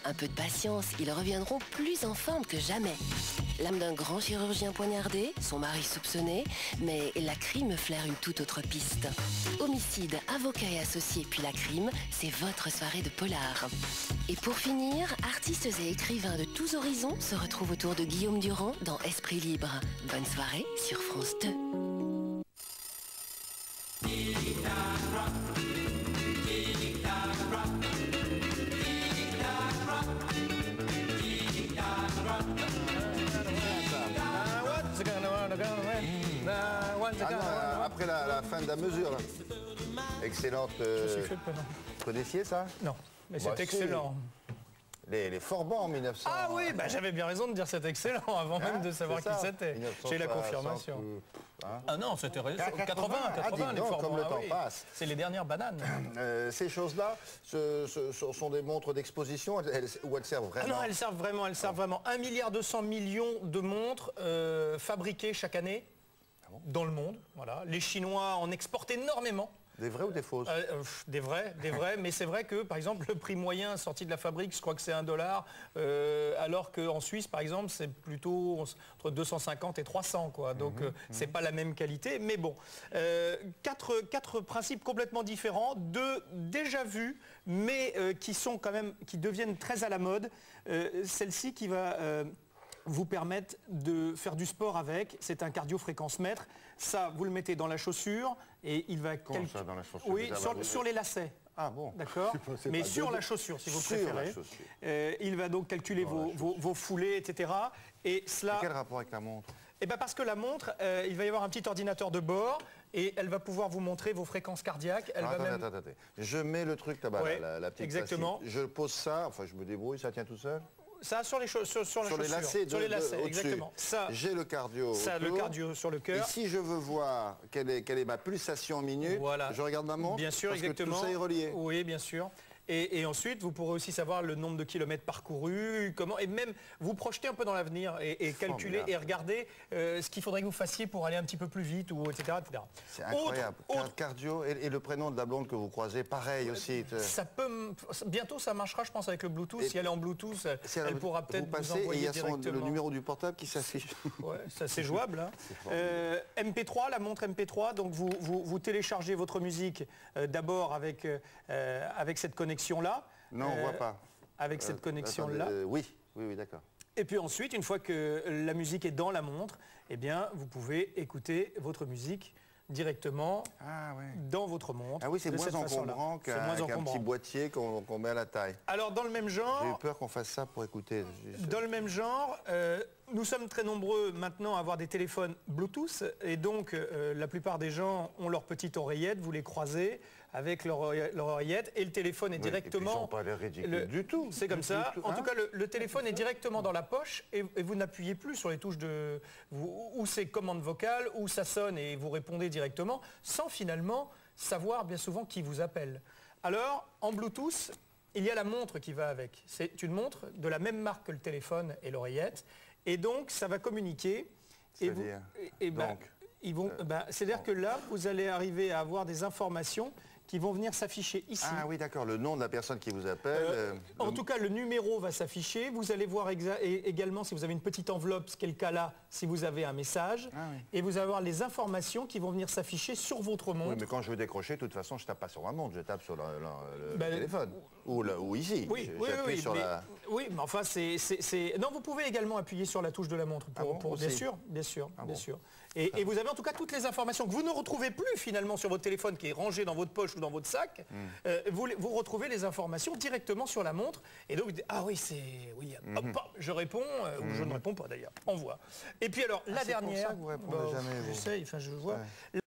un peu de patience, ils reviendront plus en forme que jamais. L'âme d'un grand chirurgien poignardé, son mari soupçonné, mais la crime flaire une toute autre piste. Homicide, avocat et associé, puis la crime, c'est votre soirée de polar. Et pour finir, artistes et écrivains de tous horizons se retrouvent autour de Guillaume Durand dans Esprit Libre. Bonne soirée sur France 2. Après la fin de la mesure, là. Excellente. Vous connaissiez ça? Non, mais c'est excellent. Les Forbans en 1900. Ah oui, bah, j'avais bien raison de dire c'est excellent avant même de savoir qui c'était. J'ai la confirmation. Ah non, c'était 80, les Forbans. Comme le temps passe. C'est les dernières bananes. Ces choses-là, ce sont des montres d'exposition où elles servent vraiment? Ah non, elles servent vraiment. 1,2 milliard de montres fabriquées chaque année dans le monde. Voilà. Les Chinois en exportent énormément. Des vraies ou des fausses? Des vraies, mais c'est vrai que par exemple le prix moyen sorti de la fabrique, je crois que c'est $1, alors qu'en Suisse par exemple c'est plutôt entre 250 et 300 quoi. Donc c'est pas la même qualité, mais bon. Quatre principes complètement différents, deux déjà vus, mais qui deviennent très à la mode. Celle-ci qui va vous permettre de faire du sport avec, c'est un cardio-fréquence-mètre. Ça, vous le mettez dans la chaussure et il va... Comment ça, dans la chaussure? Oui, sur les lacets. Ah bon? D'accord. Mais sur la chaussure, si vous préférez. Il va donc calculer vos foulées, etc. Et cela... Quel rapport avec la montre? Eh bien parce que la montre, il va y avoir un petit ordinateur de bord et elle va pouvoir vous montrer vos fréquences cardiaques. Attendez. Je mets le truc là-bas, la petite exactement. Je pose ça, enfin je me débrouille, ça tient tout seul? Ça sur les lacets, exactement. J'ai le cardio. Ça, le cardio sur le cœur. Et si je veux voir quelle est ma pulsation en minutes, je regarde ma montre. Bien sûr, parce exactement. Que tout ça est relié. Oui, bien sûr. Et ensuite, vous pourrez aussi savoir le nombre de kilomètres parcourus, et même vous projeter un peu dans l'avenir et calculer et regarder ce qu'il faudrait que vous fassiez pour aller un petit peu plus vite, etc. C'est incroyable. Cardio et le prénom de la blonde que vous croisez, pareil aussi. Bientôt, ça marchera, je pense, avec le Bluetooth. Si elle est en Bluetooth, elle pourra peut-être vous envoyer et il y a directement. le numéro du portable qui s'affiche. Ouais, ça c'est jouable. Hein. MP3, la montre MP3, donc vous téléchargez votre musique d'abord avec cette connexion là. Non, on voit pas. Avec cette connexion-là. Oui, d'accord. Et puis ensuite, une fois que la musique est dans la montre, eh bien, vous pouvez écouter votre musique directement dans votre montre. Ah oui, c'est moins encombrant qu'un petit boîtier qu'on met à la taille. Alors, dans le même genre... J'ai eu peur qu'on fasse ça pour écouter. Dans le même genre, nous sommes très nombreux maintenant à avoir des téléphones Bluetooth et donc la plupart des gens ont leur petite oreillette, vous les croisez avec leur oreillette et le téléphone est directement... Ils n'ont pas l'air ridicule du tout. C'est comme ça. En tout cas, le téléphone est directement dans la poche et vous n'appuyez plus sur les touches de... où c'est commande vocale, où ça sonne et vous répondez directement sans finalement savoir bien souvent qui vous appelle. Alors, en Bluetooth, il y a la montre qui va avec. C'est une montre de la même marque que le téléphone et l'oreillette. Et donc, ça va communiquer. C'est-à-dire c'est-à-dire que là, vous allez arriver à avoir des informations qui vont venir s'afficher ici. Ah oui, d'accord, le nom de la personne qui vous appelle. En tout cas, le numéro va s'afficher. Vous allez voir également si vous avez une petite enveloppe, ce qui est le cas là, si vous avez un message. Et vous allez avoir les informations qui vont venir s'afficher sur votre montre. Oui, mais quand je veux décrocher, de toute façon, je ne tape pas sur ma montre, je tape sur le téléphone. Ou ici. Oui, mais enfin, Non, vous pouvez également appuyer sur la touche de la montre. Bien sûr. Et vous avez en tout cas toutes les informations que vous ne retrouvez plus finalement sur votre téléphone qui est rangé dans votre poche ou dans votre sac, vous retrouvez les informations directement sur la montre et donc ah oui hop, je réponds ou je ne réponds pas d'ailleurs, envoie. Et puis alors la dernière, pour ça que vous répondez jamais, je sais, je vois.